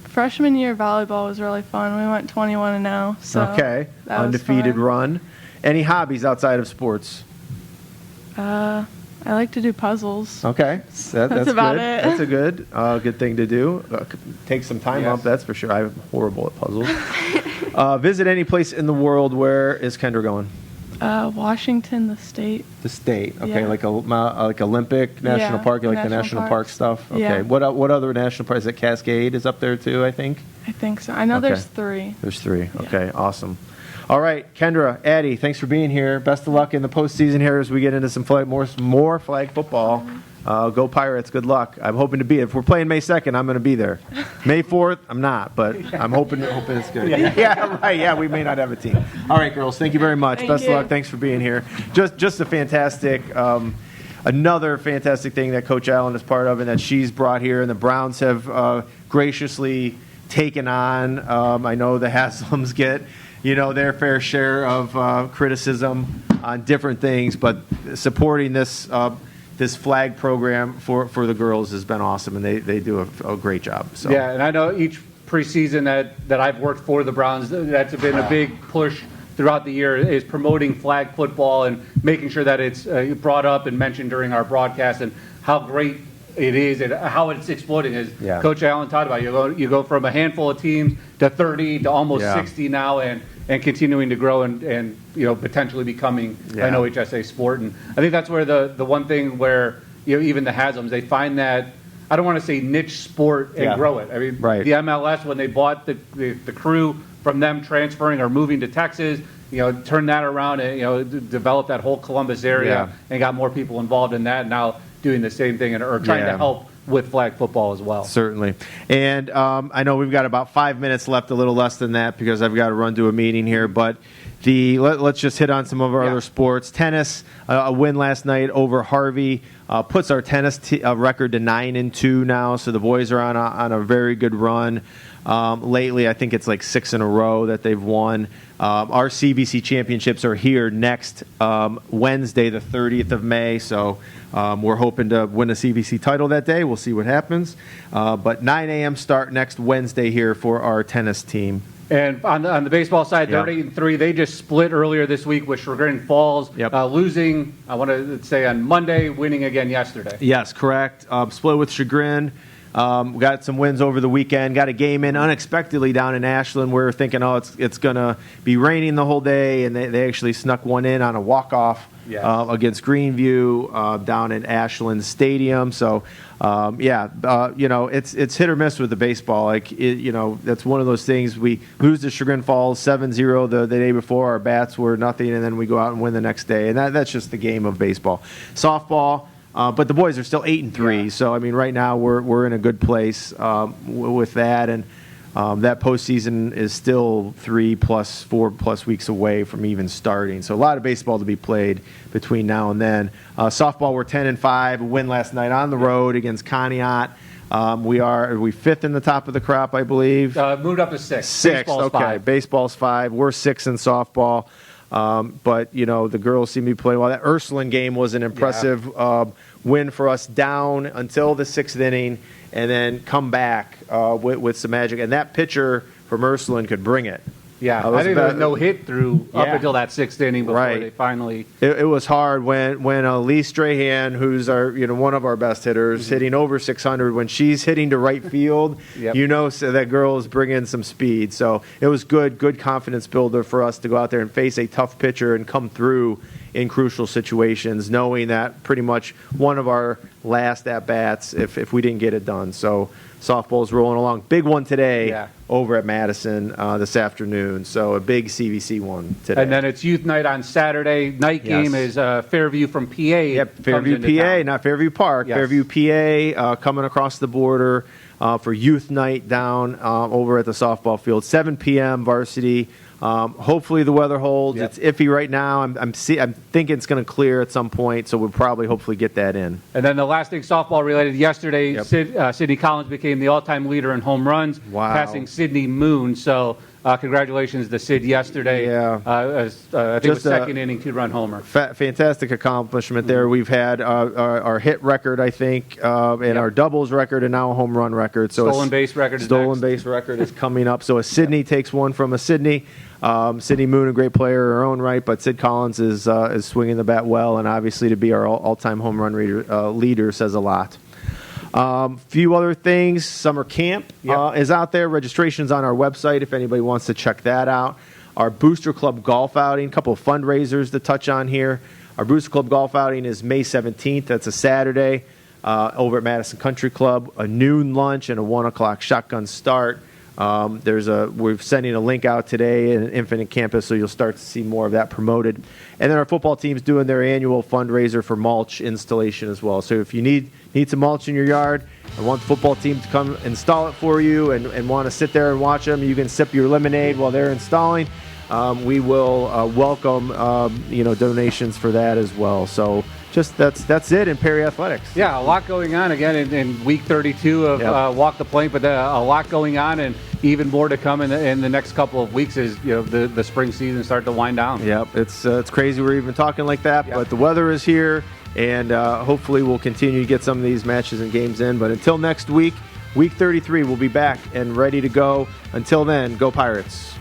freshman year volleyball was really fun. We went 21-0. So Okay, that was undefeated fun. run. Any hobbies outside of sports? I like to do puzzles. Okay, that's about good. it. That's a good thing to do. Take some time Yes. up, that's for sure. I'm horrible at puzzles. Visit any place in the world. Where is Kendra going? Washington, the state. The state. Okay, Yeah. like Olympic National Yeah, Park, you like the national national park parks. stuff. Okay, Yeah. what other national parks? Is it Cascade is up there too? I think. I think so. I know Okay. there's 3. There's 3. Okay, awesome. All right, Kendra, Addie, thanks for being here. Best of luck in the postseason here as we get into some more flag football. Go Pirates, good luck. I'm hoping to be. If we're playing May 2nd, I'm going to be there. May 4th, I'm not, but I'm hoping it's good. Yeah, right. Yeah, we may not have a team. All right, girls, thank you very much. Thank Best you. of luck. Thanks for being here. Just a fantastic, another fantastic thing that Coach Allen is part of and that she's brought here, and the Browns have graciously taken on. I know the Haslams get, their fair share of criticism on different things, but supporting this flag program for the girls has been awesome, and they do a great job. So. Yeah, and I know each preseason that I've worked for the Browns, that's been a big push throughout the year is promoting flag football and making sure that it's brought up and mentioned during our broadcast and how great it is and how it's exploding. As Coach Allen talked about, you go from a handful of teams to 30 to almost 60 now, and continuing to grow and potentially becoming an OHSA sport. And I think that's where the one thing where even the Haslams, they find that, I don't want to say niche sport and grow it. I mean, the MLS, when they bought the crew from them transferring or moving to Texas, turned that around and developed that whole Columbus area and got more people involved in that. Now doing the same thing or trying to help with flag football as well. Certainly. And I know we've got about 5 minutes left, a little less than that, because I've got to run to a meeting here. But let's just hit on some of our other sports. Tennis, a win last night over Harvey, puts our tennis record to 9-2 now. So the boys are on a very good run. Lately, I think it's like 6 in a row that they've won. Our CBC championships are here next Wednesday, the 30th of May. So we're hoping to win a CBC title that day. We'll see what happens. But 9 a.m. start next Wednesday here for our tennis team. And on the baseball side, they're 8-3. They just split earlier this week with Chagrin Falls, losing, I want to say, on Monday, winning again yesterday. Yes, correct. Split with Chagrin. We got some wins over the weekend. Got a game in unexpectedly down in Ashland. We were thinking, it's going to be raining the whole day, and they actually snuck one in on a walk-off against Greenview down in Ashland Stadium. So, it's hit or miss with the baseball. That's one of those things. We lose to Chagrin Falls 7-0 the day before. Our bats were nothing, and then we go out and win the next day. And that's just the game of baseball. Softball. But the boys are still 8-3, so I mean, right now we're in a good place with that, and that postseason is still 4+ weeks away from even starting. So a lot of baseball to be played between now and then. Softball, we're 10-5, a win last night on the road against Conneaut. Are we 5th in the top of the crop, I believe? Moved up to 6th. 6th, Baseball's okay. 5. Baseball's 5. We're 6 in softball. But the girls seem to be playing well. That Ursuline game was an impressive win for us, down until the 6th inning, and then come back with some magic. And that pitcher from Ursuline could bring it. Yeah, I think there was no hit through up until that 6th inning before they finally. It was hard when Lee Strahan, who's our one of our best hitters, hitting over 600. When she's hitting to right field, so that girl is bringing some speed. So it was good confidence builder for us to go out there and face a tough pitcher and come through in crucial situations, knowing that pretty much one of our last at bats if we didn't get it done. So softball's rolling along. Big one today over at Madison this afternoon. So a big CVC one today. And then it's youth night on Saturday. Night game is Fairview from PA. Yep, Fairview, PA, not Fairview Park. Yes. Fairview, PA, coming across the border for youth night down over at the softball field. 7 p.m. varsity. Hopefully the weather holds. It's iffy right now. I'm thinking it's going to clear at some point, so we'll probably hopefully get that in. And then the last thing softball related, yesterday, Sydney Collins became the all-time leader in home runs, passing Sydney Moon. So congratulations to Sid yesterday. I think it was second inning 2-run homer. Fantastic accomplishment there. We've had our hit record, I think, and our doubles record, and now a home run record. So stolen base record is coming up. So a Sydney takes one from a Sydney. Sydney Moon, a great player in her own right, but Sid Collins is swinging the bat well, and obviously to be our all-time home run leader says a lot. Few other things. Summer camp is out there. Registration's on our website if anybody wants to check that out. Our Booster Club golf outing, a couple of fundraisers to touch on here. Our Booster Club golf outing is May 17th. That's a Saturday over at Madison Country Club. A noon lunch and a 1 o'clock shotgun start. We're sending a link out today in Infinite Campus, so you'll start to see more of that promoted. And then our football team's doing their annual fundraiser for mulch installation as well. So if you need some mulch in your yard and want the football team to come install it for you and want to sit there and watch them, you can sip your lemonade while they're installing. We will welcome donations for that as well. So just that's it in Perry Athletics. Yeah, a lot going on again in week 32 of Walk the Plank, but a lot going on and even more to come in the next couple of weeks as the spring season start to wind down. Yep, it's crazy we're even talking like that, but the weather is here, and hopefully we'll continue to get some of these matches and games in. But until next week, week 33, we'll be back and ready to go. Until then, go Pirates.